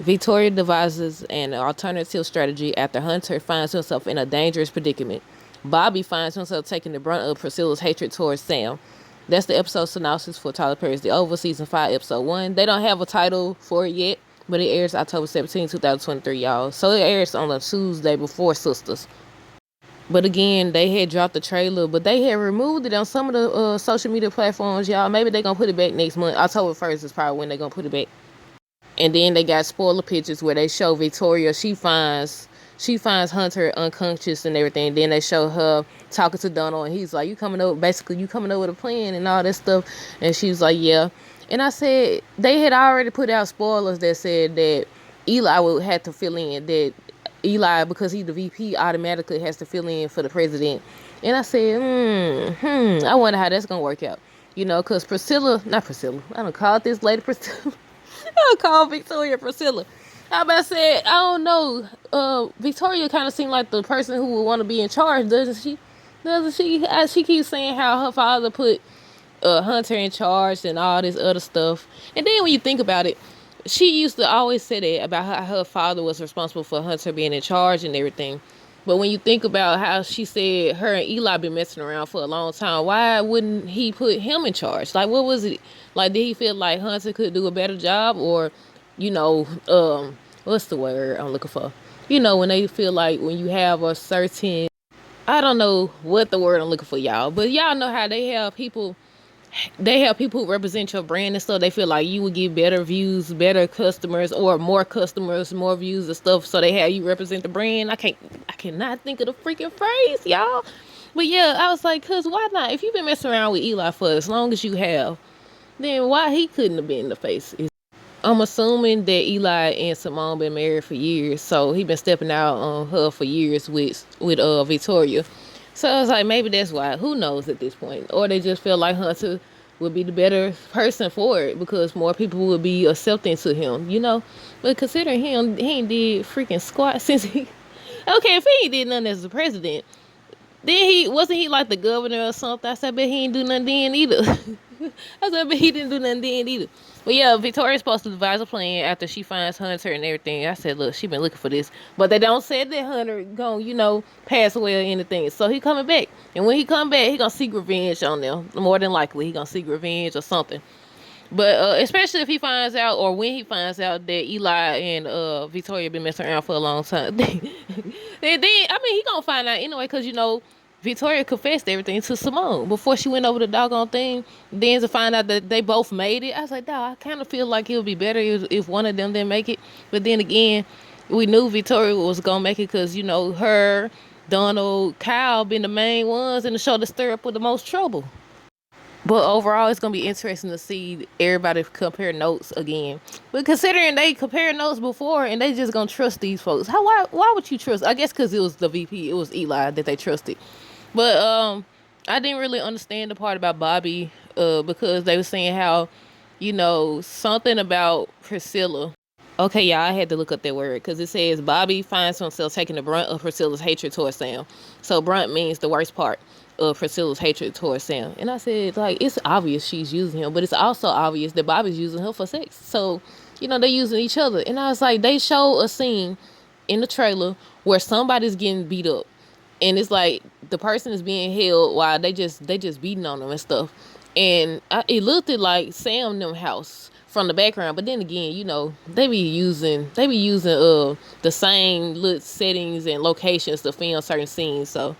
Victoria devises an alternative strategy after Hunter finds himself in a dangerous predicament. Bobby finds himself taking the brunt of Priscilla's hatred towards Sam. That's the episode synopsis for Tyler Perry's The Oval, Season 5, Episode 1. They don't have a title for it yet, but it airs October 17, 2023, y'all. So it airs on the Tuesday before Sisters. But again, they had dropped the trailer, but they had removed it on some of the social media platforms, y'all. Maybe they're going to put it back next month. October 1st is probably when they're going to put it back. And then they got spoiler pictures where they show Victoria. She finds Hunter unconscious and everything. Then they show her talking to Donald, and he's like, "You coming over? Basically, you coming over with a plan and all that stuff." And she's like, "Yeah." And I said they had already put out spoilers that said that Eli would have to fill in. That Eli, because he's the VP, automatically has to fill in for the president. And I said, I wonder how that's gonna work out. You know, because not Priscilla. I don't call this lady Priscilla. I call Victoria Priscilla. I about said, I don't know. Victoria kind of seemed like the person who would want to be in charge, doesn't she? Doesn't she? She keeps saying how her father put Hunter in charge and all this other stuff. And then when you think about it, she used to always say that about how her father was responsible for Hunter being in charge and everything. But when you think about how she said her and Eli been messing around for a long time, why wouldn't he put him in charge? Like, what was it? Like, did he feel like Hunter could do a better job? Or, what's the word I'm looking for? When they feel like when you have a certain, I don't know what the word I'm looking for, y'all. But y'all know how they have people who represent your brand and stuff. They feel like you would get better views, better customers, or more customers, more views and stuff. So they have you represent the brand. I cannot think of the freaking phrase, y'all. But yeah, I was like, cause why not? If you've been messing around with Eli for as long as you have, then why he couldn't have been the face? I'm assuming that Eli and Simone been married for years, so he been stepping out on her for years with Victoria. So I was like, maybe that's why. Who knows at this point? Or they just feel like Hunter would be the better person for it because more people would be accepting to him. But considering he ain't did freaking squat since he. Okay, if he ain't did nothing as the president, then he wasn't he like the governor or something. I said, but he ain't do nothing then either. I said, but he didn't do nothing then either. But yeah, Victoria's supposed to devise a plan after she finds Hunter and everything. I said, look, she been looking for this. But they don't say that Hunter gonna, pass away or anything. So he coming back. And when he come back, he gonna seek revenge on them. More than likely, he gonna seek revenge or something. But especially if he finds out, or when he finds out that Eli and Victoria been messing around for a long time. then he gonna find out anyway, because Victoria confessed everything to Simone before she went over the doggone thing. Then to find out that they both made it, I was like, dawg, I kind of feel like it would be better if one of them didn't make it. But then again, we knew Victoria was gonna make it because her, Donald, Kyle been the main ones in the show to stir up with the most trouble. But overall, it's going to be interesting to see everybody compare notes again. But considering they compared notes before and they just going to trust these folks, why would you trust? I guess because it was the VP, it was Eli that they trusted. But I didn't really understand the part about Bobby because they were saying how, something about Priscilla. Okay, y'all, I had to look up that word because it says Bobby finds himself taking the brunt of Priscilla's hatred towards Sam. So brunt means the worst part of Priscilla's hatred towards Sam. And I said, like, it's obvious she's using him, but it's also obvious that Bobby's using her for sex. So, they're using each other. And I was like, they show a scene in the trailer where somebody's getting beat up. And it's like the person is being held while they just beating on them and stuff. And it looked like Sam them house from the background, but then again, they be using the same little settings and locations to film certain scenes. So,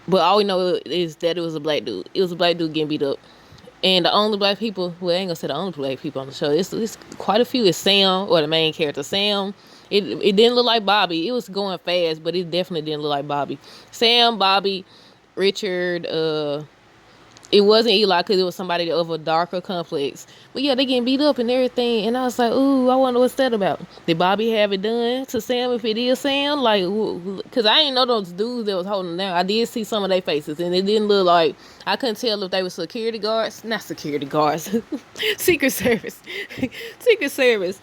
but all we know is that it was a black dude. It was a black dude getting beat up, and the only black people. Well, I ain't gonna say the only black people on the show. It's quite a few. It's Sam, or the main character, Sam. It didn't look like Bobby. It was going fast, but it definitely didn't look like Bobby. Sam, Bobby, Richard. It wasn't Eli because it was somebody of a darker complex. But yeah, they getting beat up and everything. And I was like, ooh, I wonder what's that about. Did Bobby have it done to Sam if it is Sam? Like, because I didn't know those dudes that was holding them down. I did see some of their faces and it didn't look like, I couldn't tell if they were security guards. Not security guards. Secret Service. Secret Service.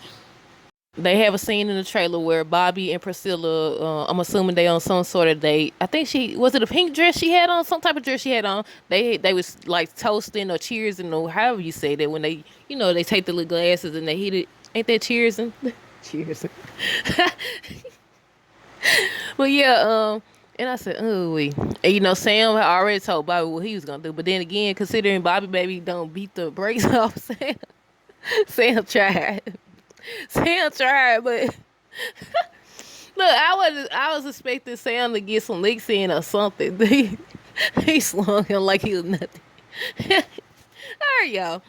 They have a scene in the trailer where Bobby and Priscilla, I'm assuming they on some sort of date. I think was it a pink dress she had on? Some type of dress she had on. They was like toasting or cheersing or however you say that when they, they take the little glasses and they hit it. Ain't that cheersing? Cheers. But yeah, and I said, oh, and Sam had already told Bobby what he was gonna do. But then again, considering Bobby baby don't beat the brakes off Sam, Sam tried. Sam tried, but look, I was expecting Sam to get some licks in or something. He slung him like he was nothing. All right, y'all.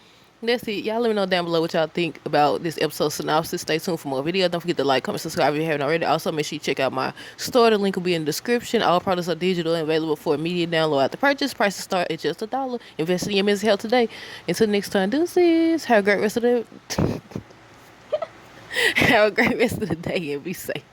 That's it. Y'all let me know down below what y'all think about this episode synopsis. Stay tuned for more videos. Don't forget to like, comment, subscribe if you haven't already. Also, make sure you check out my store. The link will be in the description. All products are digital and available for immediate download at the purchase. Prices start at just $1. Invest in your mental health today. Until next time, deuces. Have a great rest of the have a great rest of the day and be safe.